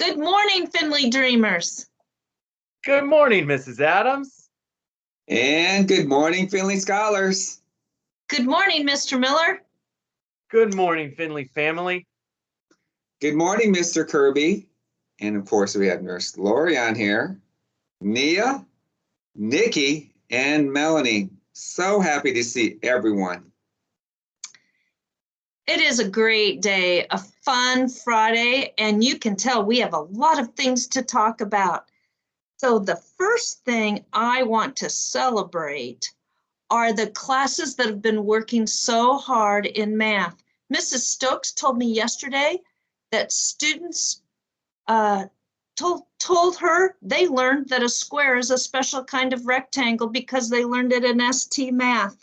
Good morning, Findlay Dreamers. Good morning, Mrs. Adams. And good morning, Findlay Scholars. Good morning, Mr. Miller. Good morning, Findlay family. Good morning, Mr. Kirby. And of course, we have Nurse Lori on here, Nia, Nikki, and Melanie. So happy to see everyone. It is a great day, a fun Friday, and you can tell we have a lot of things to talk about. So the first thing I want to celebrate are the classes that have been working so hard in math. Mrs. Stokes told me yesterday that students told her they learned that a square is a special kind of rectangle because they learned it in ST Math.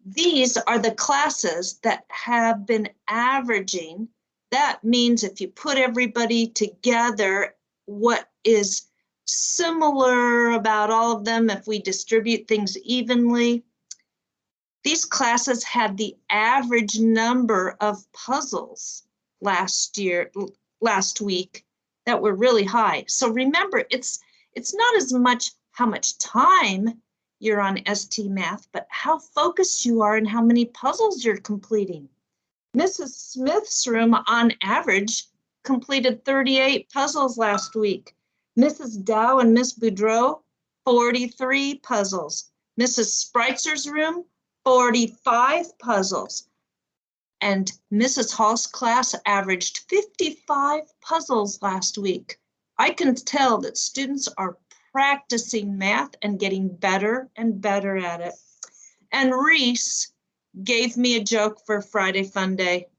These are the classes that have been averaging. That means if you put everybody together, what is similar about all of them, if we distribute things evenly, these classes had the average number of puzzles last week that were really high. So remember, it's not as much how much time you're on ST Math, but how focused you are and how many puzzles you're completing. Mrs. Smith's room, on average, completed 38 puzzles last week. Mrs. Dow and Miss Boudreau, 43 puzzles. Mrs. Spreitzer's room, 45 puzzles. And Mrs. Hall's class averaged 55 puzzles last week. I can tell that students are practicing math and getting better and better at it. And Reese gave me a joke for Friday Fun Day.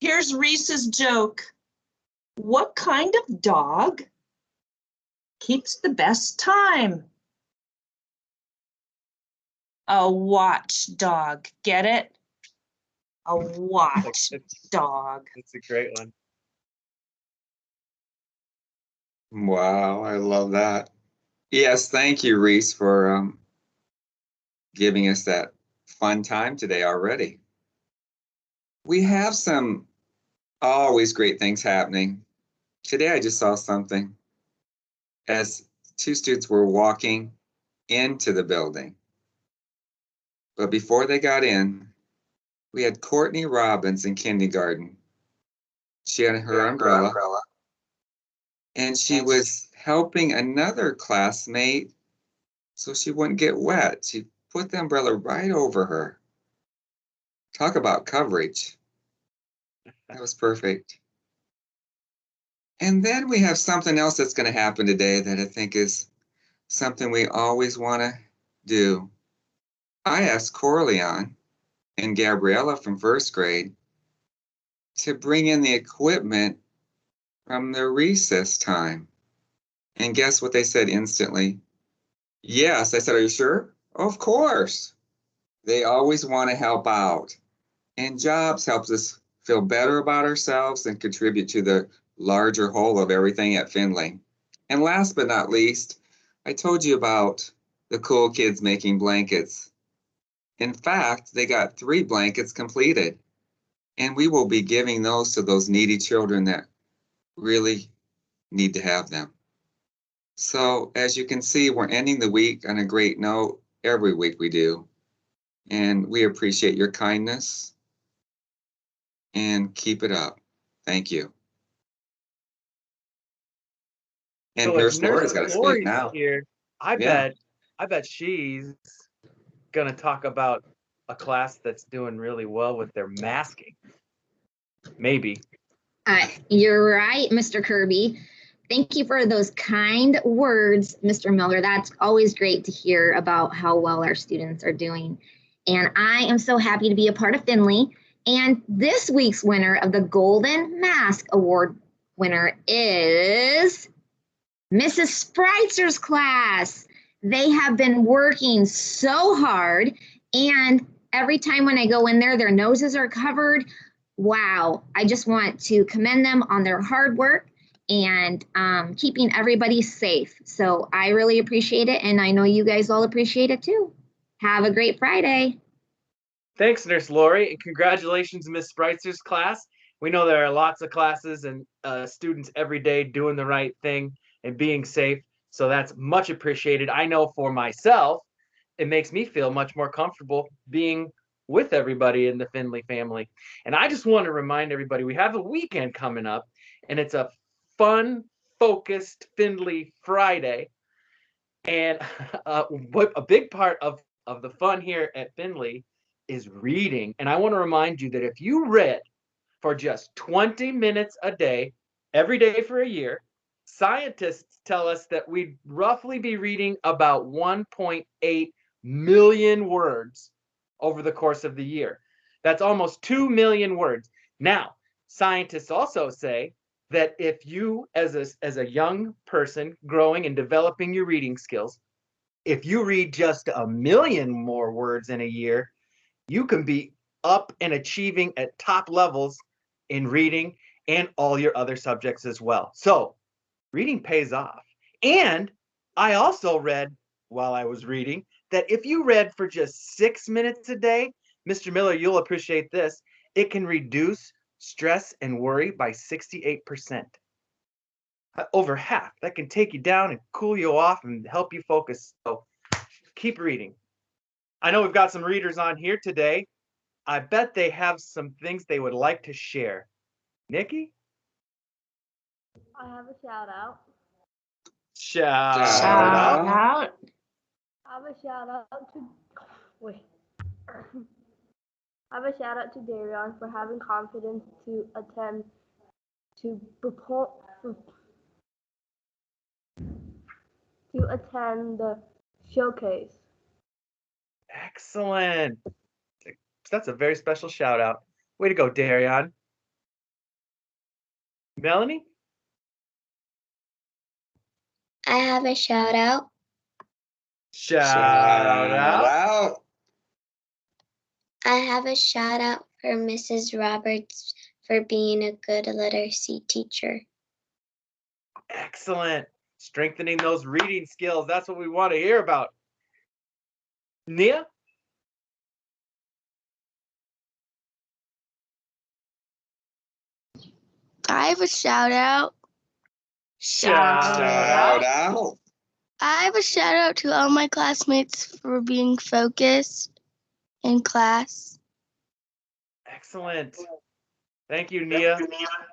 Here's Reese's joke. What kind of dog keeps the best time? A watchdog. Get it? A watchdog. It's a great one. Wow, I love that. Yes, thank you, Reese, for giving us that fun time today already. We have some always great things happening. Today I just saw something as two students were walking into the building. But before they got in, we had Courtney Robbins in kindergarten. She had her umbrella, and she was helping another classmate so she wouldn't get wet. She put the umbrella right over her. Talk about coverage. That was perfect. And then we have something else that's going to happen today that I think is something we always want to do. I asked Corleon and Gabriella from first grade to bring in the equipment from their recess time. And guess what they said instantly? Yes. I said, are you sure? Of course. They always want to help out. And jobs helps us feel better about ourselves and contribute to the larger whole of everything at Findlay. And last but not least, I told you about the cool kids making blankets. In fact, they got 3 blankets completed. And we will be giving those to those needy children that really need to have them. So as you can see, we're ending the week on a great note. Every week we do. And we appreciate your kindness. And keep it up. Thank you. And So Nurse Laura's got to speak now. Here, I bet she's gonna talk about a class that's doing really well with their masking. Maybe. You're right, Mr. Kirby. Thank you for those kind words, Mr. Miller. That's always great to hear about how well our students are doing. And I am so happy to be a part of Findlay. And this week's winner of the Golden Mask Award winner is Mrs. Spreitzer's class. They have been working so hard, and every time when I go in there, their noses are covered. Wow, I just want to commend them on their hard work and keeping everybody safe. So I really appreciate it, and I know you guys all appreciate it too. Have a great Friday. Thanks, Nurse Lori, and congratulations, Miss Spreitzer's class. We know there are lots of classes and students every day doing the right thing and being safe. So that's much appreciated. I know for myself, it makes me feel much more comfortable being with everybody in the Findlay family. And I just want to remind everybody we have a weekend coming up, and it's a fun, focused Findlay Friday. And a big part of the fun here at Findlay is reading. And I want to remind you that if you read for just 20 minutes a day, every day for a year, scientists tell us that we'd roughly be reading about 1.8 million words over the course of the year. That's almost 2 million words. Now, scientists also say that if you, as a young person growing and developing your reading skills, if you read just 1 million more words in a year, you can be up and achieving at top levels in reading and all your other subjects as well. So reading pays off. And I also read while I was reading that if you read for just 6 minutes a day, Mr. Miller, you'll appreciate this, it can reduce stress and worry by 68%. Over half. That can take you down and cool you off and help you focus. So keep reading. I know we've got some readers on here today. I bet they have some things they would like to share. Nikki? I have a shout out. Shout Shout out. Out. I have a shout out to I have a shout out to Darion for having confidence to attend the showcase. Excellent. That's a very special shout out. Way to go, Darion. Melanie? I have a shout out. Shout out. out. I have a shout out for Mrs. Roberts for being a good literacy teacher. Excellent. Strengthening those reading skills. That's what we want to hear about. Nia? I have a shout out. Shout out. I have a shout out to all my classmates for being focused in class. Excellent. Thank you, Nia.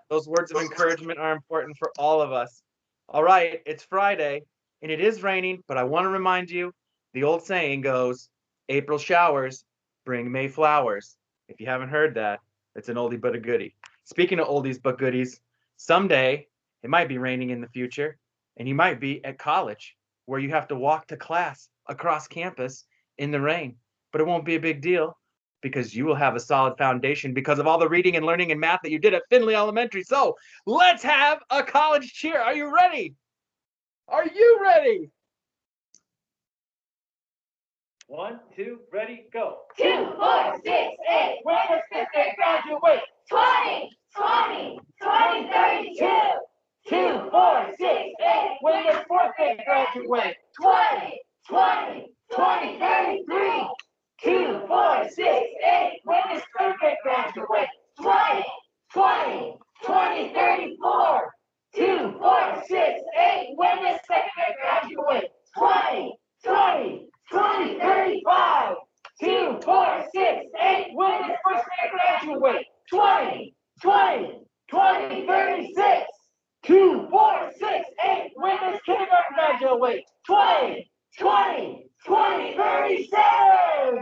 Those words of encouragement are important for all of us. All right, it's Friday and it is raining, but I want to remind you, the old saying goes, April showers bring May flowers. If you haven't heard that, it's an oldie but a goodie. Speaking of oldies but goodies, someday it might be raining in the future and you might be at college where you have to walk to class across campus in the rain, but it won't be a big deal because you will have a solid foundation because of all the reading and learning and math that you did at Findlay Elementary. So let's have a college cheer. Are you ready? Are you ready? 1, 2, ready, go. 2, 4, 6, 8. When does fifth grade graduate? 20, 20, 20, 32. 2, 4, 6, 8. When does fourth grade graduate? 20, 20, 20, 33. 2, 4, 6, 8. When does third grade graduate? 20, 20, 20, 34. 2, 4, 6, 8. When does second grade graduate? 20, 20, 20, 35. 2, 4, 6, 8. When does first grade graduate? 20, 20, 20, 36. 2, 4, 6, 8. When does kindergarten graduate? 20, 20, 20, 37.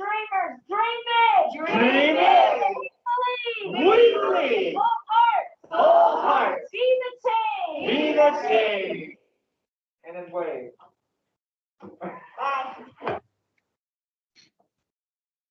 Dreamers, dream big. Dream big. We believe. Whole heart. Be the change. Be the change. And then wave.